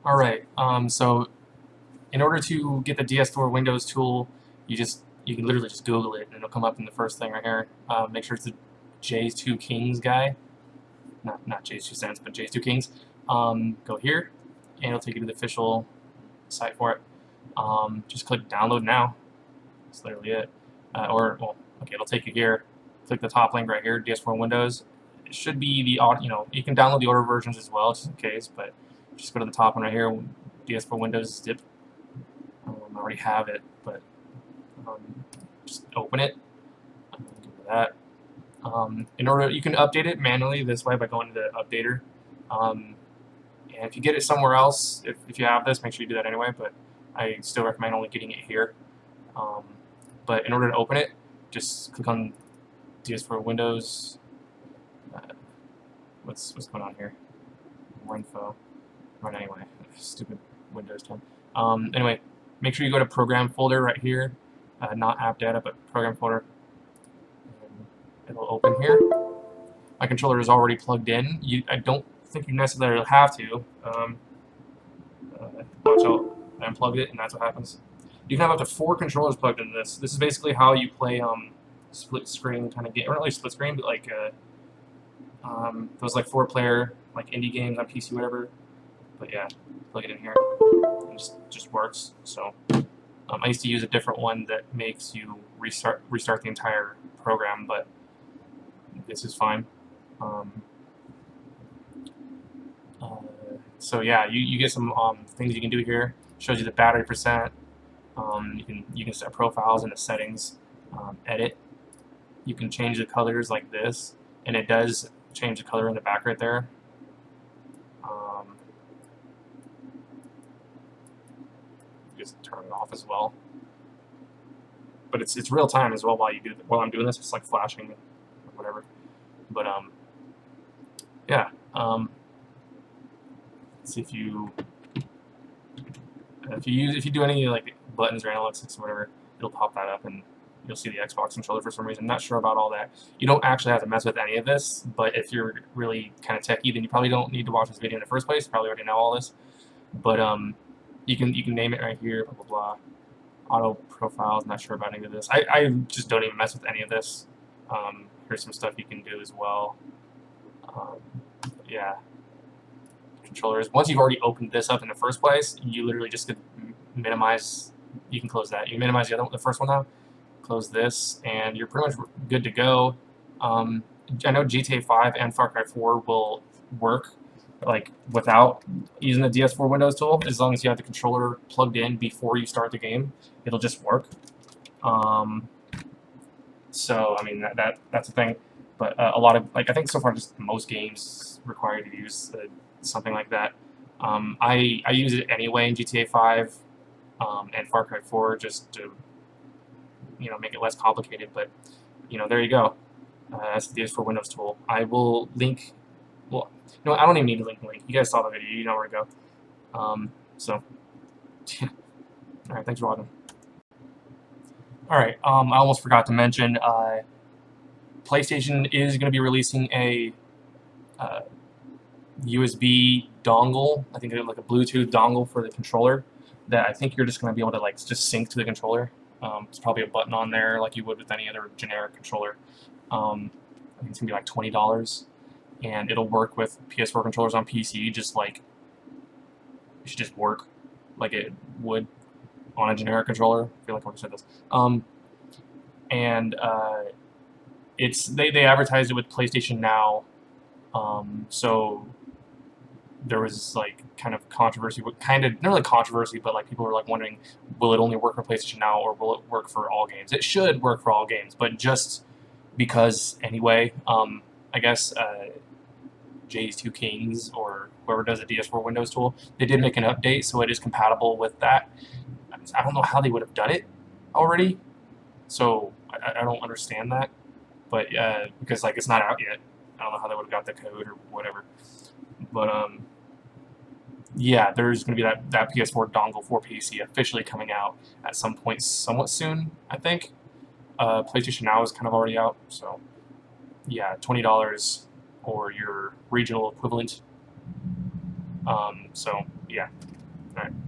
Alright, so in order to get the DS4 Windows tool, you can literally just Google it and it'll come up in the first thing right here. Make sure it's the J2 Kings guy. Not J2 Cents, but J2 Kings. Go here, and it'll take you to the official site for it. Just click download now. That's literally it. Well, okay, it'll take you here. Click the top link right here, DS4 Windows. It should be the you can download the older versions as well, just in case, but just go to the top one right here, DS4 Windows zip. I already have it, but just open it. Do that. In order, you can update it manually this way by going to the updater. And if you get it somewhere else, if you have this, make sure you do that anyway. But I still recommend only getting it here. But in order to open it, just click on DS4 Windows. What's going on here? More info. Right anyway. Stupid Windows 10. Anyway, make sure you go to Program folder right here. Not App Data, but Program folder. It'll open here. My controller is already plugged in. I don't think you necessarily have to. Watch out. I unplugged it, and that's what happens. You can have up to 4 controllers plugged into this. This is basically how you play split screen kind of game. Or not really split screen, but like those like 4-player like indie games on PC, whatever. But yeah, plug it in here. It just works. So I used to use a different one that makes you restart the entire program, but this is fine. So yeah, you get some things you can do here. Shows you the battery percent. You can set profiles in the settings. Edit. You can change the colors like this, and it does change the color in the back right there. Just turn it off as well. But it's real time as well while I'm doing this. It's like flashing or whatever. But yeah. Let's see if you do any like buttons or analytics or whatever, it'll pop that up and you'll see the Xbox controller for some reason. I'm not sure about all that. You don't actually have to mess with any of this, but if you're really kind of techie, then you probably don't need to watch this video in the first place. You probably already know all this. But you can name it right here, blah blah blah. Auto profiles, not sure about any of this. I just don't even mess with any of this. Here's some stuff you can do as well. Yeah. Controllers. Once you've already opened this up in the first place, you literally just could minimize. You can close that. You minimize the first one now. Close this, and you're pretty much good to go. I know GTA 5 and Far Cry 4 will work like without using the DS4 Windows tool, as long as you have the controller plugged in before you start the game. It'll just work. So I mean that's the thing. But a lot of I think so far just most games require you to use something like that. I use it anyway in GTA 5 and Far Cry 4 just to make it less complicated. But there you go. That's the DS4 Windows tool. I will link. Well, no, I don't even need to link the link. You guys saw the video. You know where to go. So, all right. Thanks for watching. All right. I almost forgot to mention. PlayStation is going to be releasing a USB dongle. I think like a Bluetooth dongle for the controller that I think you're just going to be able to like just sync to the controller. There's probably a button on there like you would with any other generic controller. I think it's going to be like $20, and it'll work with PS4 controllers on PC. Just like it should just work like it would on a generic controller. I feel like I already said this. They advertised it with PlayStation Now, so there was like kind of controversy, not really controversy, but like people were like wondering, will it only work for PlayStation Now or will it work for all games? It should work for all games, but just because anyway, I guess J2 Kings or whoever does the DS4 Windows tool, they did make an update, so it is compatible with that. I don't know how they would have done it already, so I don't understand that. But because like it's not out yet, I don't know how they would have got the code or whatever. But yeah, there's going to be that PS4 dongle for PC officially coming out at some point, somewhat soon, I think. PlayStation Now is kind of already out, so yeah, $20 or your regional equivalent. So yeah. Alright.